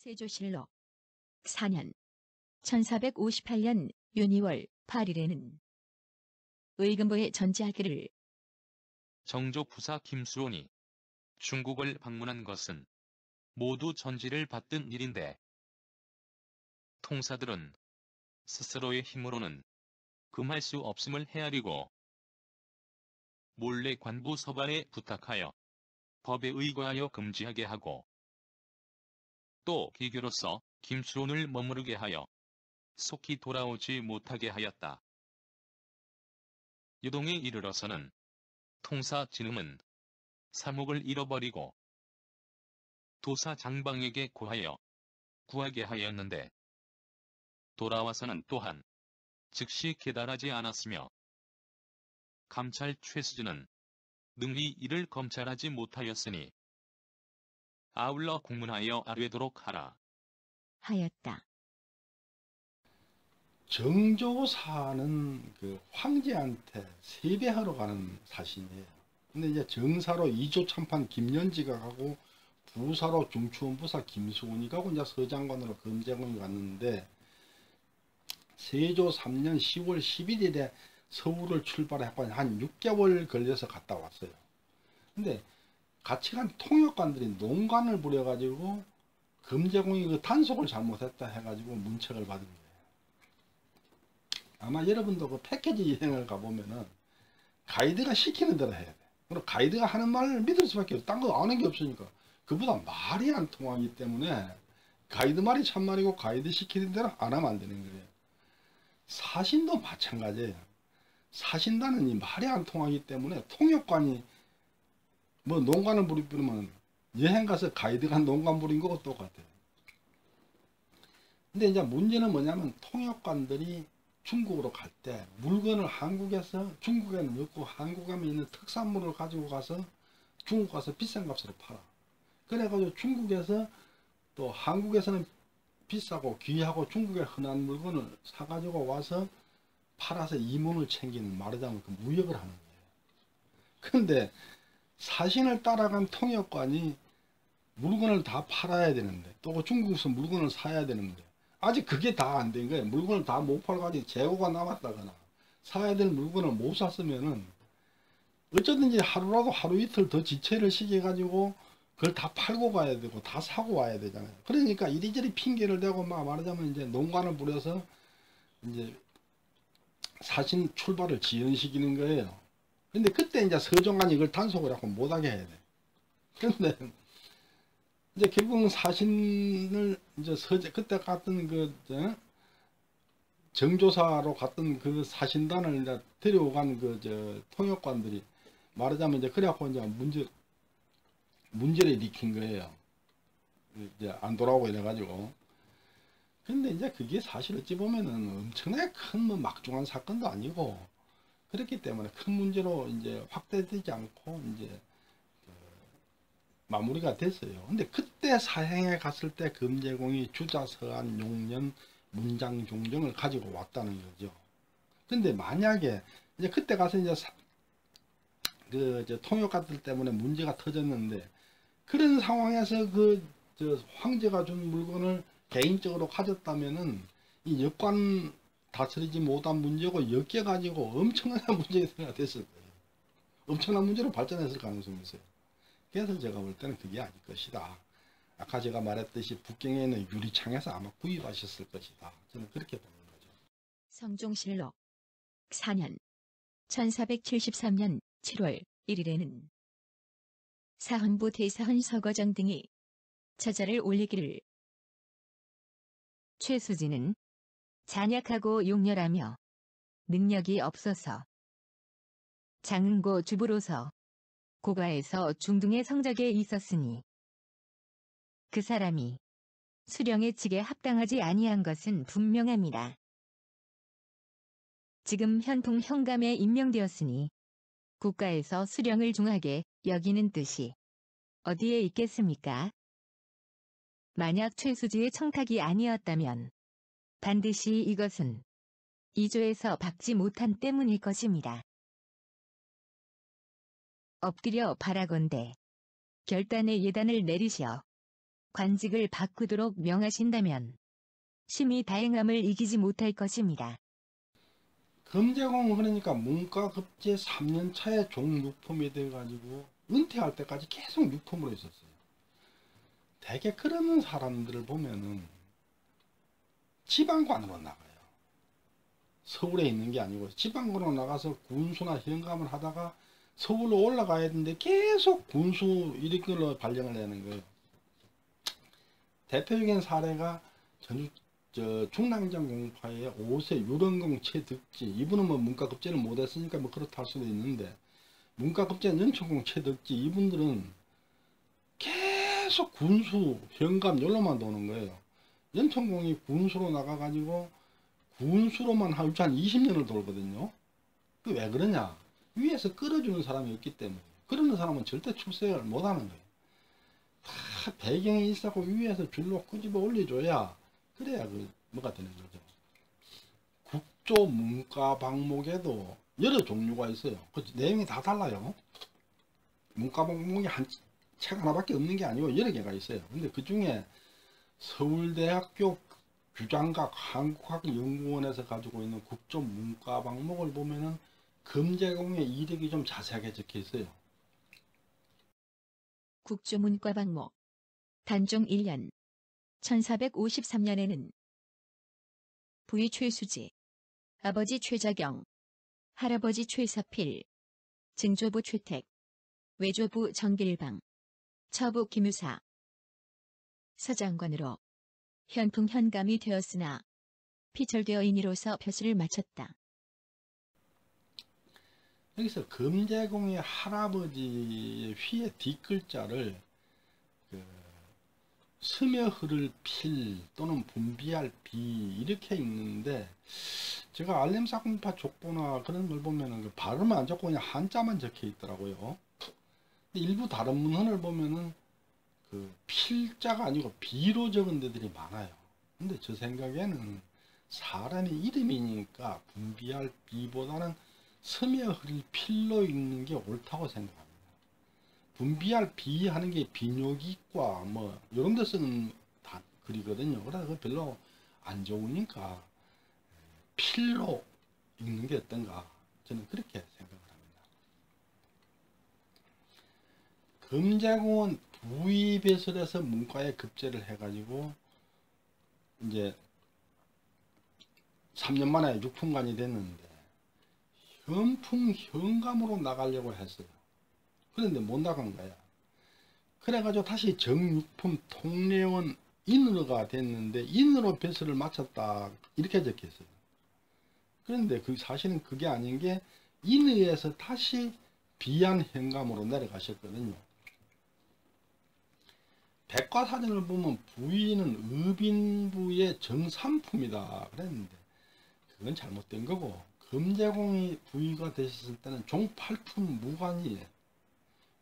세조실록 4년 1458년 윤이월 8일에는 의금부의 전제하기를 정조부사 김수원이 중국을 방문한 것은 모두 전지를 받든 일인데 통사들은 스스로의 힘으로는 금할 수 없음을 헤아리고 몰래 관부 서반에 부탁하여 법에 의거하여 금지하게 하고 또 기교로서 김수원을 머무르게 하여 속히 돌아오지 못하게 하였다. 유동에 이르러서는 통사 진음은 사목을 잃어버리고 도사 장방에게 고하여 구하게 하였는데 돌아와서는 또한 즉시 계달하지 않았으며 감찰 최수진은 능히 이를 검찰하지 못하였으니 아울러 공문하여 아뢰도록 하라 하였다. 정조사는 그 황제한테 세배하러 가는 사신이에요. 근데 이제 정사로 이조 참판 김연지가 가고 부사로 중추원부사 김수훈이 가고 이제 서장관으로 검제공이 갔는데 세조 3년 10월 11일에 서울을 출발해서 한 6개월 걸려서 갔다 왔어요. 근데 같이 간 통역관들이 농간을 부려가지고 검제공이 그 단속을 잘못했다 해가지고 문책을 받은 거예요. 아마 여러분도 그 패키지 여행을 가보면은 가이드가 시키는 대로 해야 돼. 그리고 가이드가 하는 말을 믿을 수밖에 없어. 딴 거 아는 게 없으니까. 그보다 말이 안 통하기 때문에 가이드 말이 참말이고 가이드 시키는 대로 안 하면 안 되는 거예요. 사신도 마찬가지예요. 사신단은 이 말이 안 통하기 때문에 통역관이 뭐 농간을 부리면 여행 가서 가이드가 농간 부린 거고 똑같아요. 근데 이제 문제는 뭐냐면 통역관들이 중국으로 갈 때 물건을 한국에서 중국에는 없고 한국에 있는 특산물을 가지고 가서 중국 가서 비싼 값으로 팔아. 그래가지고 중국에서 또 한국에서는 비싸고 귀하고 중국의 흔한 물건을 사가지고 와서 팔아서 이문을 챙기는, 말하자면 그 무역을 하는 거예요. 근데 사신을 따라간 통역관이 물건을 다 팔아야 되는데 또 중국에서 물건을 사야 되는데 아직 그게 다 안 된 거예요. 물건을 다 못 팔아가지고 재고가 남았다거나 사야 될 물건을 못 샀으면은 어쩌든지 하루라도 하루 이틀 더 지체를 시켜가지고 그걸 다 팔고 가야 되고 다 사고 와야 되잖아요. 그러니까 이리저리 핑계를 대고 막 말하자면 이제 농간을 부려서 이제 사신 출발을 지연시키는 거예요. 근데 그때 이제 서정관이 이걸 단속을 하고 못하게 해야 돼. 그런데 이제 결국은 사신을 이제 그때 갔던 그 정조사로 갔던 그 사신단을 이제 데려간 그 통역관들이 말하자면 이제 그래갖고 이제 문제를 일으킨 거예요. 이제 안 돌아오고 이래가지고. 근데 이제 그게 사실 어찌 보면은 엄청나게 큰 뭐 막중한 사건도 아니고 그렇기 때문에 큰 문제로 이제 확대되지 않고 이제 마무리가 됐어요. 근데 그때 사행에 갔을 때 검제공이 주자, 서안, 용년, 문장, 종정을 가지고 왔다는 거죠. 근데 만약에 이제 그때 가서 이제 통역가들 때문에 문제가 터졌는데 그런 상황에서 황제가 준 물건을 개인적으로 가졌다면은 이 역관 다스리지 못한 문제고 엮여가지고 엄청난 문제가 됐을 거예요. 엄청난 문제로 발전했을 가능성이 있어요. 그래서 제가 볼 때는 그게 아닐 것이다. 아까 제가 말했듯이 북경에 있는 유리창에서 아마 구입하셨을 것이다. 저는 그렇게 보는 거죠. 성종실록 4년 1473년 7월 1일에는 사헌부 대사헌 서거정 등이 처자를 올리기를 최수진은 잔약하고 용렬하며 능력이 없어서 장흥고 주부로서 고가에서 중등의 성적에 있었으니 그 사람이 수령의 직에 합당하지 아니한 것은 분명합니다. 지금 현통 현감에 임명되었으니 국가에서 수령을 중하게 여기는 뜻이 어디에 있겠습니까? 만약 최수지의 청탁이 아니었다면 반드시 이것은 이조에서 받지 못한 때문일 것입니다. 엎드려 바라건대 결단의 예단을 내리시어 관직을 바꾸도록 명하신다면 심히 다행함을 이기지 못할 것입니다. 금제공 그러니까 문과급제 3년 차에 종육품이 돼가지고 은퇴할 때까지 계속 육품으로 있었어요. 대개 그러는 사람들을 보면은 지방관으로 나가요. 서울에 있는 게 아니고 지방으로 나가서 군수나 현감을 하다가 서울로 올라가야 되는데 계속 군수 이런 발령을 내는 거예요. 대표적인 사례가 중랑전 공파의 5세 유령공 최덕지, 이분은 뭐 문과급제를 못했으니까 뭐 그렇다 할 수도 있는데, 문과급제 연천공 최덕지 이분들은 계속 군수 현감 열로만 도는 거예요. 연천공이 군수로 나가가지고 군수로만 한 20년을 돌거든요. 그 왜 그러냐? 위에서 끌어주는 사람이 없기 때문에. 그러는 사람은 절대 출세를 못하는 거예요. 다 배경이 있었고 위에서 줄로 끄집어 올려줘야 그래야 그 뭐가 되는 거죠. 국조 문과 방목에도 여러 종류가 있어요. 그 내용이 다 달라요. 문과 방목이 한 책 하나밖에 없는 게 아니고 여러 개가 있어요. 근데 그 중에 서울대학교 규장각 한국학연구원에서 가지고 있는 국조 문과 방목을 보면은 금제공의 이력이 좀 자세하게 적혀 있어요. 국조문과 방목 단종 1년 1453년에는 부위 최수지, 아버지 최자경, 할아버지 최사필, 증조부 최택, 외조부 정길방, 처부 김유사, 서장관으로 현풍 현감이 되었으나 피철되어 인이로서 벼슬을 마쳤다. 여기서 금제공의 할아버지의 휘의 뒷글자를 스며 흐를 필 또는 분비할 비 이렇게 읽는데, 제가 알렘사공파 족보나 그런 걸 보면은 그 발음은 안 적고 그냥 한자만 적혀 있더라고요. 근데 일부 다른 문헌을 보면은 그 필자가 아니고 비로 적은 데들이 많아요. 근데 저 생각에는 사람의 이름이니까 분비할 비보다는 스며 흐를 필로 읽는 게 옳다고 생각합니다. 분비할 비 하는 게 비뇨기과 뭐 이런 데 쓰는 글이거든요. 그래서 별로 안 좋으니까 필로 읽는 게 어떤가, 저는 그렇게 생각을 합니다. 금제공은 부의배설에서 문과에 급제를 해가지고 이제 3년 만에 육품관이 됐는데 현풍 현감으로 나가려고 했어요. 그런데 못 나간 거야. 그래가지고 다시 정육품 통례원 인으로가 됐는데 인으로 배설을 마쳤다 이렇게 적혔어요. 그런데 그 사실은 그게 아닌 게 인의에서 다시 비안 현감으로 내려가셨거든요. 백과사전을 보면 부위는 의빈부의 정삼품이다 그랬는데 그건 잘못된 거고, 금제공이 부위가 되셨을 때는 종팔품 무관이에요.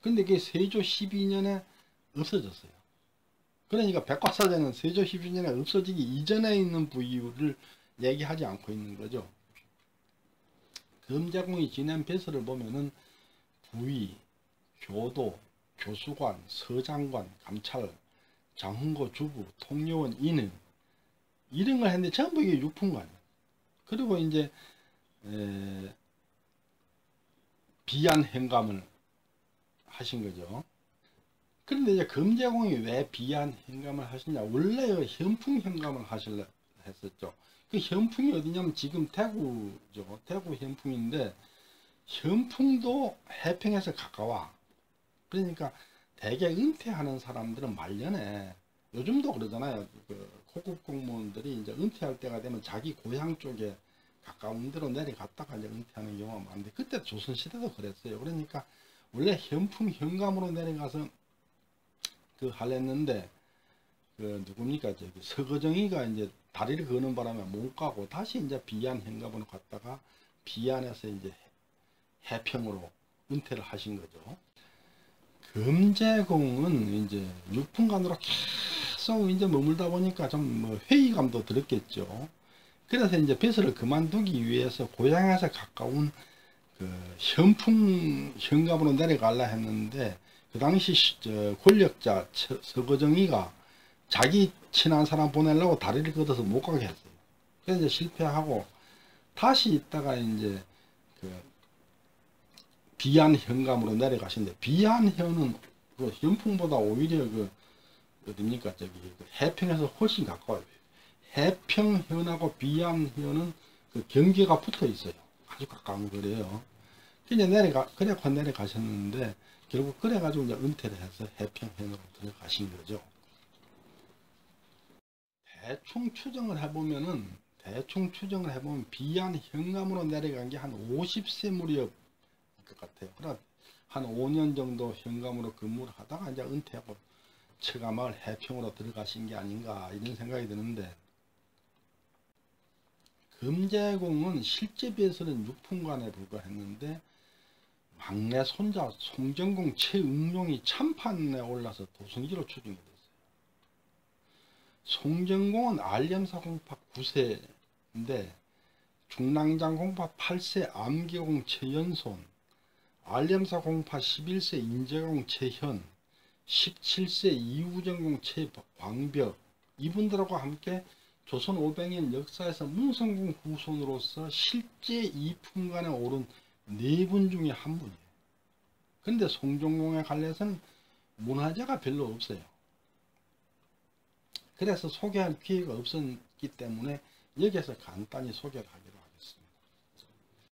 근데 그게 세조 12년에 없어졌어요. 그러니까 백과사전은 세조 12년에 없어지기 이전에 있는 부위를 얘기하지 않고 있는 거죠. 금제공이 지낸 배설을 보면은 부위, 교도, 교수관, 서장관, 감찰, 장흥고 주부, 통려원, 인은 이런 걸 했는데 전부 이게 육품관이에요. 그리고 이제 비안 현감을 하신 거죠. 그런데 이제 금제공이 왜 비안 현감을 하시냐? 원래 현풍 현감을 하실려 했었죠. 그 현풍이 어디냐면 지금 대구죠. 대구 현풍인데 현풍도 해평에서 가까워. 그러니까 대개 은퇴하는 사람들은 말년에, 요즘도 그러잖아요. 그 고급 공무원들이 이제 은퇴할 때가 되면 자기 고향 쪽에 가까운 데로 내려갔다가 이제 은퇴하는 경우가 많은데, 그때 조선시대도 그랬어요. 그러니까 원래 현풍 현감으로 내려가서 그 하랬는데, 그 누굽니까, 저기 서거정이가 이제 다리를 거는 바람에 못 가고 다시 이제 비안 현감으로 갔다가 비안에서 이제 해평으로 은퇴를 하신 거죠. 금제공은 이제 육품관으로 계속 이제 머물다 보니까 좀 뭐 회의감도 들었겠죠. 그래서 이제 배설을 그만두기 위해서 고향에서 가까운 그 현풍 현감으로 내려가려 했는데, 그 당시 권력자 서거정이가 자기 친한 사람 보내려고 다리를 걷어서 못 가게 했어요. 그래서 이제 실패하고 다시 있다가 이제 그 비안현감으로 내려가시는데, 비안현은 그 연풍보다 오히려 그 어딥니까 저기 그 해평에서 훨씬 가까워요. 해평현하고 비안현은 그 경계가 붙어 있어요. 아주 가까운 거래요. 그래 내려가셨는데 결국 그래가지고 이제 은퇴를 해서 해평현으로 들어가신 거죠. 대충 추정을 해보면 비안현감으로 내려간 게 한 50세 무렵 것 같아요. 그러나 한 5년 정도 현감으로 근무를 하다가 이제 은퇴하고 처가마을 해평으로 들어가신 게 아닌가 이런 생각이 드는데, 금제공은 실제 비해서는 육품관에 불과했는데 막내 손자 송정공 최응룡이 참판에 올라서 도승지로 추정이 됐어요. 송정공은 알렴사 공파 9세인데 중랑장 공파 8세 암기공 최연손, 알렴사 공파 11세 인제공 최현, 17세 이우정공 최광벽, 이분들하고 함께 조선 500년 역사에서 문성공 후손으로서 실제 이품관에 오른 4분 중에 한 분이에요. 그런데 송정공에 관해서는 문화재가 별로 없어요. 그래서 소개할 기회가 없었기 때문에 여기에서 간단히 소개를 하기로